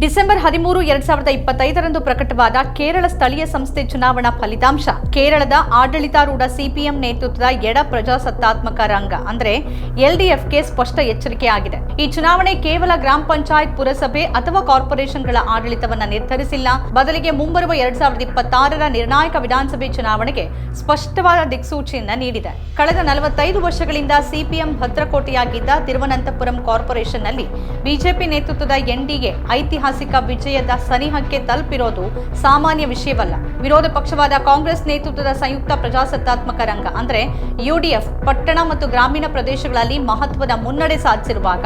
December 13, 2025ರಂದು ಪ್ರಕಟವಾದ ಕೇರಳ ಸ್ಥಳೀಯ ಸಂಸ್ಥೆ ಚುನಾವಣಾ ಫಲಿತಾಂಶ ಕೇರಳದ ಆಡಳಿತಾರೂಢ ಸಿಪಿಎಂ ನೇತೃತ್ವದ ಎಡ ಪ್ರಜಾಸತ್ತಾತ್ಮಕ ರಂಗ ಅಂದರೆ ಎಲ್ಡಿಎಫ್ಗೆ ಸ್ಪಷ್ಟ ಎಚ್ಚರಿಕೆಯಾಗಿದೆ. ಈ ಚುನಾವಣೆ ಕೇವಲ ಗ್ರಾಮ ಪಂಚಾಯತ್, ಪುರಸಭೆ ಅಥವಾ ಕಾರ್ಪೊರೇಷನ್ಗಳ ಆಡಳಿತವನ್ನು ನಿರ್ಧರಿಸಿಲ್ಲ, ಬದಲಿಗೆ ಮುಂಬರುವ 2026ರ ನಿರ್ಣಾಯಕ ವಿಧಾನಸಭೆ ಚುನಾವಣೆಗೆ ಸ್ಪಷ್ಟವಾದ ದಿಕ್ಸೂಚಿಯನ್ನು ನೀಡಿದೆ. ಕಳೆದ 45 ವರ್ಷಗಳಿಂದ ಸಿಪಿಎಂ ಭದ್ರಕೋಟೆಯಾಗಿದ್ದ ತಿರುವನಂತಪುರಂ ಕಾರ್ಪೊರೇಷನ್ನಲ್ಲಿ ಬಿಜೆಪಿ ನೇತೃತ್ವದ ಎನ್ಡಿಎ ಐತಿಹಾಸಿಕ ವಿಜಯದ ಸನಿಹಕ್ಕೆ ತಲುಪಿರೋದು ಸಾಮಾನ್ಯ ವಿಷಯವಲ್ಲ. ವಿರೋಧ ಪಕ್ಷವಾದ ಕಾಂಗ್ರೆಸ್ ನೇತೃತ್ವದ ಸಂಯುಕ್ತ ಪ್ರಜಾಸತ್ತಾತ್ಮಕ ರಂಗ ಅಂದರೆ ಯುಡಿಎಫ್ ಪಟ್ಟಣ ಮತ್ತು ಗ್ರಾಮೀಣ ಪ್ರದೇಶಗಳಲ್ಲಿ ಮಹತ್ವದ ಮುನ್ನಡೆ ಸಾಧಿಸಿರುವಾಗ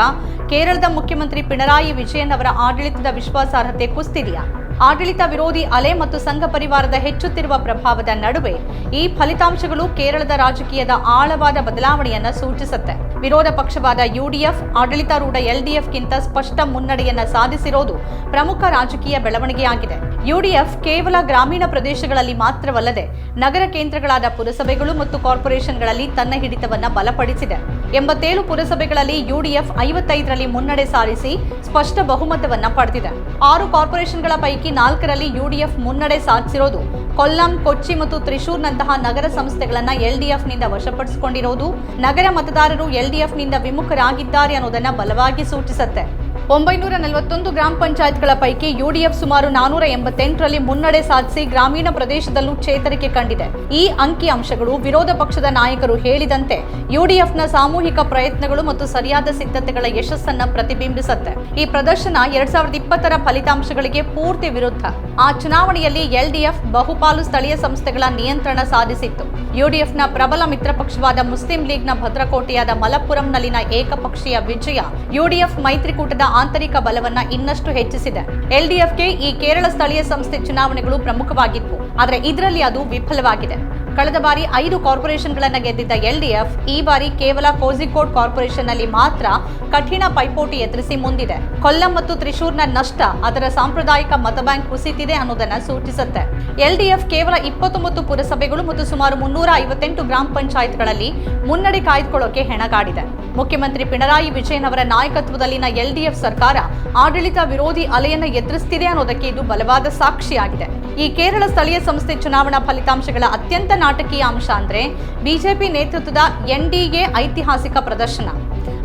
ಕೇರಳದ ಮುಖ್ಯಮಂತ್ರಿ ಪಿಣರಾಯಿ ವಿಜಯನ್ ಅವರ ಆಡಳಿತದ ವಿಶ್ವಾಸಾರ್ಹತೆ ಕುಸಿದಿದೆಯಾ? ಆಡಳಿತ ವಿರೋಧಿ ಅಲೆ ಮತ್ತು ಸಂಘ ಪರಿವಾರದ ಹೆಚ್ಚುತ್ತಿರುವ ಪ್ರಭಾವದ ನಡುವೆ ಈ ಫಲಿತಾಂಶಗಳು ಕೇರಳದ ರಾಜಕೀಯದ ಆಳವಾದ ಬದಲಾವಣೆಯನ್ನು ಸೂಚಿಸುತ್ತೆ. ವಿರೋಧ ಪಕ್ಷವಾದ ಯುಡಿಎಫ್ ಆಡಳಿತಾರೂಢ ಎಲ್ಡಿಎಫ್ಗಿಂತ ಸ್ಪಷ್ಟ ಮುನ್ನಡೆಯನ್ನ ಸಾಧಿಸಿರೋದು ಪ್ರಮುಖ ರಾಜಕೀಯ ಬೆಳವಣಿಗೆಯಾಗಿದೆ. ಯುಡಿಎಫ್ ಕೇವಲ ಗ್ರಾಮೀಣ ಪ್ರದೇಶಗಳಲ್ಲಿ ಮಾತ್ರವಲ್ಲದೆ ನಗರ ಕೇಂದ್ರಗಳಾದ ಪುರಸಭೆಗಳು ಮತ್ತು ಕಾರ್ಪೊರೇಷನ್ಗಳಲ್ಲಿ ತನ್ನ ಹಿಡಿತವನ್ನ ಬಲಪಡಿಸಿದೆ. 87 ಪುರಸಭೆಗಳಲ್ಲಿ ಯುಡಿಎಫ್ 55ರಲ್ಲಿ ಮುನ್ನಡೆ ಸಾಧಿಸಿ ಸ್ಪಷ್ಟ ಬಹುಮತವನ್ನ ಪಡೆದಿದೆ. 6 ಕಾರ್ಪೊರೇಷನ್ಗಳ ಪೈಕಿ 4ರಲ್ಲಿ ಯುಡಿಎಫ್ ಮುನ್ನಡೆ ಸಾಧಿಸಿರೋದು ಕೊಲ್ಲಂ, ಕೊಚ್ಚಿ ಮತ್ತು ತ್ರಿಶೂರ್ನಂತಹ ನಗರ ಸಂಸ್ಥೆಗಳನ್ನ ಎಲ್ಡಿಎಫ್ನಿಂದ ವಶಪಡಿಸಿಕೊಂಡಿರೋದು ನಗರ ಮತದಾರರು ಎಲ್ಡಿಎಫ್ನಿಂದ ವಿಮುಖರಾಗಿದ್ದಾರೆ ಅನ್ನೋದನ್ನ ಬಲವಾಗಿ ಸೂಚಿಸುತ್ತೆ. 941 ಗ್ರಾಮ ಪಂಚಾಯತ್ಗಳ ಪೈಕಿ ಯುಡಿಎಫ್ ಸುಮಾರು 488ರಲ್ಲಿ ಮುನ್ನಡೆ ಸಾಧಿಸಿ ಗ್ರಾಮೀಣ ಪ್ರದೇಶದಲ್ಲೂ ಚೇತರಿಕೆ ಕಂಡಿದೆ. ಈ ಅಂಕಿ ಅಂಶಗಳು ವಿರೋಧ ಪಕ್ಷದ ನಾಯಕರು ಹೇಳಿದಂತೆ ಯುಡಿಎಫ್ನ ಸಾಮೂಹಿಕ ಪ್ರಯತ್ನಗಳು ಮತ್ತು ಸರಿಯಾದ ಸಿದ್ಧತೆಗಳ ಯಶಸ್ಸನ್ನ ಪ್ರತಿಬಿಂಬಿಸುತ್ತೆ. ಈ ಪ್ರದರ್ಶನ 2020ರ ಫಲಿತಾಂಶಗಳಿಗೆ ಪೂರ್ತಿ ವಿರುದ್ಧ. ಆ ಚುನಾವಣೆಯಲ್ಲಿ ಎಲ್ಡಿಎಫ್ ಬಹುಪಾಲು ಸ್ಥಳೀಯ ಸಂಸ್ಥೆಗಳ ನಿಯಂತ್ರಣ ಸಾಧಿಸಿತ್ತು. ಯುಡಿಎಫ್ನ ಪ್ರಬಲ ಮಿತ್ರ ಪಕ್ಷವಾದ ಮುಸ್ಲಿಂ ಲೀಗ್ನ ಭದ್ರಕೋಟೆಯಾದ ಮಲಪ್ಪುರಂನಲ್ಲಿನ ಏಕಪಕ್ಷೀಯ ವಿಜಯ ಯುಡಿಎಫ್ ಮೈತ್ರಿಕೂಟದ ಆಂತರಿಕ ಬಲವನ್ನ ಇನ್ನಷ್ಟು ಹೆಚ್ಚಿಸಿದೆ. ಎಲ್ಡಿಎಫ್ಗೆ ಈ ಕೇರಳ ಸ್ಥಳೀಯ ಸಂಸ್ಥೆ ಚುನಾವಣೆಗಳು ಪ್ರಮುಖವಾಗಿತ್ತು, ಆದರೆ ಇದರಲ್ಲಿ ಅದು ವಿಫಲವಾಗಿದೆ. ಕಳೆದ ಬಾರಿ 5 ಕಾರ್ಪೊರೇಷನ್ಗಳನ್ನು ಗೆದ್ದಿದ್ದ ಎಲ್ಡಿಎಫ್ ಈ ಬಾರಿ ಕೇವಲ ಕೋಝಿಕೋಡ್ ಕಾರ್ಪೊರೇಷನ್ನಲ್ಲಿ ಮಾತ್ರ ಕಠಿಣ ಪೈಪೋಟಿ ಎದುರಿಸಿ ಮುಂದಿದೆ. ಕೊಲ್ಲಂ ಮತ್ತು ತ್ರಿಶೂರ್ನ ನಷ್ಟ ಅದರ ಸಾಂಪ್ರದಾಯಿಕ ಮತಬ್ಯಾಂಕ್ ಕುಸಿತಿದೆ ಅನ್ನೋದನ್ನ ಸೂಚಿಸುತ್ತೆ. ಎಲ್ಡಿಎಫ್ ಕೇವಲ 29 ಪುರಸಭೆಗಳು ಮತ್ತು ಸುಮಾರು 358 ಗ್ರಾಮ ಪಂಚಾಯತ್ಗಳಲ್ಲಿ ಮುನ್ನಡೆ ಕಾಯ್ದುಕೊಳ್ಳೋಕೆ ಹೆಣಗಾಡಿದೆ. ಮುಖ್ಯಮಂತ್ರಿ ಪಿಣರಾಯಿ ವಿಜಯನ್ ಅವರ ನಾಯಕತ್ವದಲ್ಲಿನ ಎಲ್ಡಿಎಫ್ ಸರ್ಕಾರ ಆಡಳಿತ ವಿರೋಧಿ ಅಲೆಯನ್ನು ಎದುರಿಸುತ್ತಿದೆ ಅನ್ನೋದಕ್ಕೆ ಇದು ಬಲವಾದ ಸಾಕ್ಷಿಯಾಗಿದೆ. ಈ ಕೇರಳ ಸ್ಥಳೀಯ ಸಂಸ್ಥೆ ಚುನಾವಣಾ ಫಲಿತಾಂಶಗಳ ಅತ್ಯಂತ ನಾಟಕೀಯ ಅಂಶ ಅಂದ್ರೆ ಬಿಜೆಪಿ ನೇತೃತ್ವದ ಎನ್ಡಿಎ ಐತಿಹಾಸಿಕ ಪ್ರದರ್ಶನ.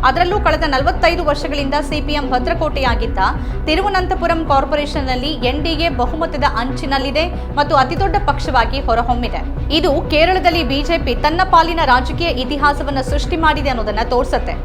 ಅದರಲ್ಲೂ ಕಳೆದ 45 ವರ್ಷಗಳಿಂದ ಸಿಪಿಎಂ ಭದ್ರಕೋಟೆಯಾಗಿದ್ದ ತಿರುವನಂತಪುರಂ ಕಾರ್ಪೊರೇಷನ್ನಲ್ಲಿ ಎನ್ಡಿಎ ಬಹುಮತದ ಅಂಚಿನಲ್ಲಿದೆ ಮತ್ತು ಅತಿದೊಡ್ಡ ಪಕ್ಷವಾಗಿ ಹೊರಹೊಮ್ಮಿದೆ. ಇದು ಕೇರಳದಲ್ಲಿ ಬಿಜೆಪಿ ತನ್ನ ಪಾಲಿನ ರಾಜಕೀಯ ಇತಿಹಾಸವನ್ನು ಸೃಷ್ಟಿ ಮಾಡಿದೆ ಅನ್ನೋದನ್ನ ತೋರಿಸುತ್ತೆ.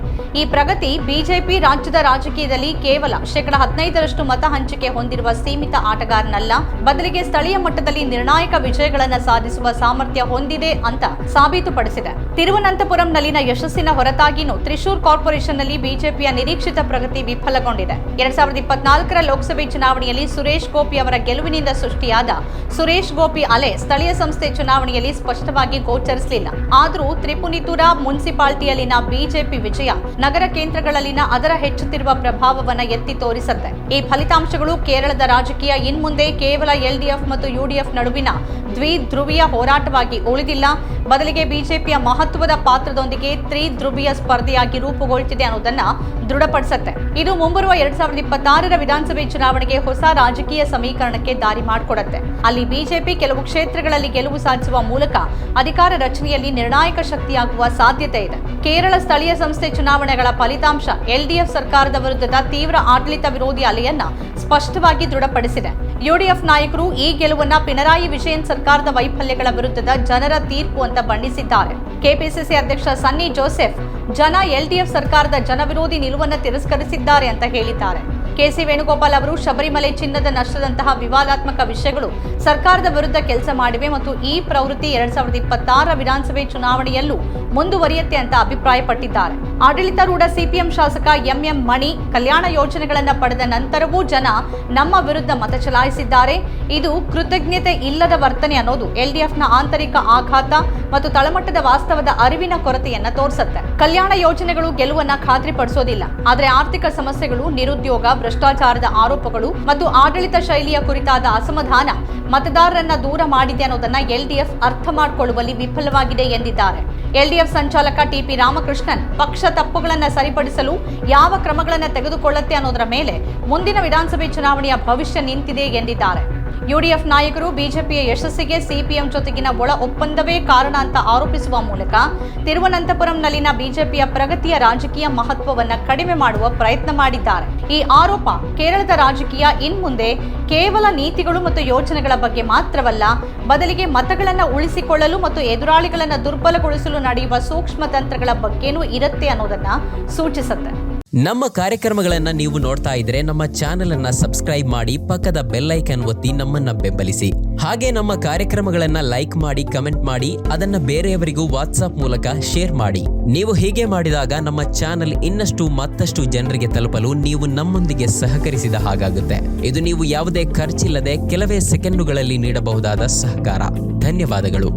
ಈ ಪ್ರಗತಿ ಬಿಜೆಪಿ ರಾಜ್ಯದ ರಾಜಕೀಯದಲ್ಲಿ ಕೇವಲ 15% ಮತ ಹಂಚಿಕೆ ಹೊಂದಿರುವ ಸೀಮಿತ ಆಟಗಾರನಲ್ಲ, ಬದಲಿಗೆ ಸ್ಥಳೀಯ ಮಟ್ಟದಲ್ಲಿ ನಿರ್ಣಾಯಕ ವಿಜಯಗಳನ್ನು ಸಾಧಿಸುವ ಸಾಮರ್ಥ್ಯ ಹೊಂದಿದೆ ಅಂತ ಸಾಬೀತುಪಡಿಸಿದೆ. ತಿರುವನಂತಪುರಂನಲ್ಲಿನ ಯಶಸ್ಸಿನ ಹೊರತಾಗಿಯೂ ತ್ರಿಶೂರ್ ಕಾರ್ಪೊರೇಷನ್ನಲ್ಲಿ ಬಿಜೆಪಿಯ ನಿರೀಕ್ಷಿತ ಪ್ರಗತಿ ವಿಫಲಗೊಂಡಿದೆ. 2024ರ ಲೋಕಸಭೆ ಚುನಾವಣೆಯಲ್ಲಿ ಸುರೇಶ್ ಗೋಪಿ ಅವರ ಗೆಲುವಿನಿಂದ ಸೃಷ್ಟಿಯಾದ ಸುರೇಶ್ ಗೋಪಿ ಅಲೆ ಸ್ಥಳೀಯ ಸಂಸ್ಥೆ ಚುನಾವಣೆಯಲ್ಲಿ ಸ್ಪಷ್ಟವಾಗಿ ಗೋಚರಿಸಲಿಲ್ಲ. ಆದರೂ ತ್ರಿಪುನಿತುರ ಮುನ್ಸಿಪಾಲಿಟಿಯಲ್ಲಿನ ಬಿಜೆಪಿ ವಿಜಯ ನಗರ ಕೇಂದ್ರಗಳಲ್ಲಿನ ಅದರ ಹೆಚ್ಚುತ್ತಿರುವ ಪ್ರಭಾವವನ್ನು ಎತ್ತಿ ತೋರಿಸುತ್ತೆ. ಈ ಫಲಿತಾಂಶಗಳು ಕೇರಳದ ರಾಜಕೀಯ ಇನ್ಮುಂದೆ ಕೇವಲ ಎಲ್ಡಿಎಫ್ ಮತ್ತು ಯುಡಿಎಫ್ ನಡುವಿನ ದ್ವಿಧ್ರುವೀಯ ಹೋರಾಟವಾಗಿ ಉಳಿದಿಲ್ಲ, ಬದಲಿಗೆ ಬಿಜೆಪಿಯ ಮಹತ್ವದ ಪಾತ್ರದೊಂದಿಗೆ ತ್ರಿಧ್ರುವೀಯ ಸ್ಪರ್ಧೆಯಾಗಿ ರೂಪುಗೊಳ್ಳುತ್ತಿದೆ ಅನ್ನೋದನ್ನ ದೃಢಪಡಿಸುತ್ತೆ. ಇದು ಮುಂಬರುವ 2026ರ ವಿಧಾನಸಭೆ ಚುನಾವಣೆಗೆ ಹೊಸ ರಾಜಕೀಯ ಸಮೀಕರಣಕ್ಕೆ ದಾರಿ ಮಾಡಿಕೊಡುತ್ತೆ. ಅಲ್ಲಿ ಬಿಜೆಪಿ ಕೆಲವು ಕ್ಷೇತ್ರಗಳಲ್ಲಿ ಗೆಲುವು ಸಾಧಿಸುವ ಮೂಲಕ ಅಧಿಕಾರ ರಚನೆಯಲ್ಲಿ ನಿರ್ಣಾಯಕ ಶಕ್ತಿಯಾಗುವ ಸಾಧ್ಯತೆ ಇದೆ. ಕೇರಳ ಸ್ಥಳೀಯ ಸಂಸ್ಥೆ ಚುನಾವಣೆಗಳ ಫಲಿತಾಂಶ ಎಲ್ಡಿಎಫ್ ಸರ್ಕಾರದ ವಿರುದ್ಧದ ತೀವ್ರ ಆಡಳಿತ ವಿರೋಧಿ ಅಲೆಯನ್ನ ಸ್ಪಷ್ಟವಾಗಿ ದೃಢಪಡಿಸಿದೆ. ಯುಡಿಎಫ್ ನಾಯಕರು ಈ ಗೆಲುವನ್ನ ಪಿಣರಾಯಿ ವಿಜಯನ್ ಸರ್ಕಾರದ ವೈಫಲ್ಯಗಳ ವಿರುದ್ಧದ ಜನರ ತೀರ್ಪು ಅಂತ ಬಣ್ಣಿಸಿದ್ದಾರೆ. ಕೆಪಿಸಿಸಿ ಅಧ್ಯಕ್ಷ ಸನ್ನಿ ಜೋಸೆಫ್ ಜನ ಎಲ್ಡಿಎಫ್ ಸರ್ಕಾರದ ಜನವಿರೋಧಿ ನಿಲುವನ್ನು ತಿರಸ್ಕರಿಸಿದ್ದಾರೆ ಅಂತ ಹೇಳಿದ್ದಾರೆ. ಕೆಸಿ ವೇಣುಗೋಪಾಲ್ ಅವರು ಶಬರಿಮಲೆ ಚಿನ್ನದ ನಷ್ಟದಂತಹ ವಿವಾದಾತ್ಮಕ ವಿಷಯಗಳು ಸರ್ಕಾರದ ವಿರುದ್ಧ ಕೆಲಸ ಮಾಡಿವೆ ಮತ್ತು ಈ ಪ್ರವೃತ್ತಿ 2026ರ ವಿಧಾನಸಭೆ ಚುನಾವಣೆಯಲ್ಲೂ ಮುಂದುವರಿಯುತ್ತೆ ಅಂತ ಅಭಿಪ್ರಾಯಪಟ್ಟಿದ್ದಾರೆ. ಆಡಳಿತಾರೂಢ ಸಿಪಿಎಂ ಶಾಸಕ ಎಂಎಂ ಮಣಿ ಕಲ್ಯಾಣ ಯೋಜನೆಗಳನ್ನು ಪಡೆದ ನಂತರವೂ ಜನ ನಮ್ಮ ವಿರುದ್ಧ ಮತ ಚಲಾಯಿಸಿದ್ದಾರೆ, ಇದು ಕೃತಜ್ಞತೆ ಇಲ್ಲದ ವರ್ತನೆ ಅನ್ನೋದು ಎಲ್ಡಿಎಫ್ನ ಆಂತರಿಕ ಆಘಾತ ಮತ್ತು ತಳಮಟ್ಟದ ವಾಸ್ತವದ ಅರಿವಿನ ಕೊರತೆಯನ್ನ ತೋರಿಸುತ್ತೆ. ಕಲ್ಯಾಣ ಯೋಜನೆಗಳು ಗೆಲುವನ್ನ ಖಾತ್ರಿಪಡಿಸೋದಿಲ್ಲ, ಆದರೆ ಆರ್ಥಿಕ ಸಮಸ್ಯೆಗಳು, ನಿರುದ್ಯೋಗ, ಭ್ರಷ್ಟಾಚಾರದ ಆರೋಪಗಳು ಮತ್ತು ಆಡಳಿತ ಶೈಲಿಯ ಕುರಿತಾದ ಅಸಮಾಧಾನ ಮತದಾರರನ್ನ ದೂರ ಮಾಡಿದೆ ಅನ್ನೋದನ್ನ ಎಲ್ಡಿಎಫ್ ಅರ್ಥ ಮಾಡಿಕೊಳ್ಳುವಲ್ಲಿ ವಿಫಲವಾಗಿದೆ ಎಂದಿದ್ದಾರೆ. ಎಲ್ಡಿಎಫ್ ಸಂಚಾಲಕ ಟಿಪಿ ರಾಮಕೃಷ್ಣನ್ ಪಕ್ಷ ತಪ್ಪುಗಳನ್ನು ಸರಿಪಡಿಸಲು ಯಾವ ಕ್ರಮಗಳನ್ನು ತೆಗೆದುಕೊಳ್ಳುತ್ತೆ ಅನ್ನೋದರ ಮೇಲೆ ಮುಂದಿನ ವಿಧಾನಸಭೆ ಚುನಾವಣೆಯ ಭವಿಷ್ಯ ನಿಂತಿದೆ ಎಂದಿದ್ದಾರೆ. ಯುಡಿಎಫ್ ನಾಯಕರು ಬಿಜೆಪಿಯ ಯಶಸ್ಸಿಗೆ ಸಿಪಿಎಂ ಜೊತೆಗಿನ ಒಳ ಒಪ್ಪಂದವೇ ಕಾರಣ ಅಂತ ಆರೋಪಿಸುವ ಮೂಲಕ ತಿರುವನಂತಪುರಂನಲ್ಲಿನ ಬಿಜೆಪಿಯ ಪ್ರಗತಿಯ ರಾಜಕೀಯ ಮಹತ್ವವನ್ನು ಕಡಿಮೆ ಮಾಡುವ ಪ್ರಯತ್ನ ಮಾಡಿದ್ದಾರೆ. ಈ ಆರೋಪ ಕೇರಳದ ರಾಜಕೀಯ ಇನ್ಮುಂದೆ ಕೇವಲ ನೀತಿಗಳು ಮತ್ತು ಯೋಜನೆಗಳ ಬಗ್ಗೆ ಮಾತ್ರವಲ್ಲ, ಬದಲಿಗೆ ಮತಗಳನ್ನು ಉಳಿಸಿಕೊಳ್ಳಲು ಮತ್ತು ಎದುರಾಳಿಗಳನ್ನು ದುರ್ಬಲಗೊಳಿಸಲು ನಡೆಯುವ ಸೂಕ್ಷ್ಮ ತಂತ್ರಗಳ ಬಗ್ಗೆನೂ ಇರುತ್ತೆ ಅನ್ನೋದನ್ನ ಸೂಚಿಸುತ್ತೆ. ನಮ್ಮ ಕಾರ್ಯಕ್ರಮಗಳನ್ನು ನೀವು ನೋಡ್ತಾ ಇದ್ರೆ ನಮ್ಮ ಚಾನೆಲ್ ಅನ್ನ ಸಬ್ಸ್ಕ್ರೈಬ್ ಮಾಡಿ, ಪಕ್ಕದ ಬೆಲ್ ಐಕಾನ್ ಒತ್ತಿ ನಮ್ಮನ್ನ ಬೆಂಬಲಿಸಿ. ಹಾಗೆ ನಮ್ಮ ಕಾರ್ಯಕ್ರಮಗಳನ್ನ ಲೈಕ್ ಮಾಡಿ, ಕಮೆಂಟ್ ಮಾಡಿ, ಅದನ್ನ ಬೇರೆಯವರಿಗೂ ವಾಟ್ಸ್ಆಪ್ ಮೂಲಕ ಶೇರ್ ಮಾಡಿ. ನೀವು ಹೀಗೆ ಮಾಡಿದಾಗ ನಮ್ಮ ಚಾನೆಲ್ ಮತ್ತಷ್ಟು ಜನರಿಗೆ ತಲುಪಲು ನೀವು ನಮ್ಮೊಂದಿಗೆ ಸಹಕರಿಸಿದ ಹಾಗಾಗುತ್ತೆ. ಇದು ನೀವು ಯಾವುದೇ ಖರ್ಚಿಲ್ಲದೆ ಕೆಲವೇ ಸೆಕೆಂಡುಗಳಲ್ಲಿ ನೀಡಬಹುದಾದ ಸಹಕಾರ. ಧನ್ಯವಾದಗಳು.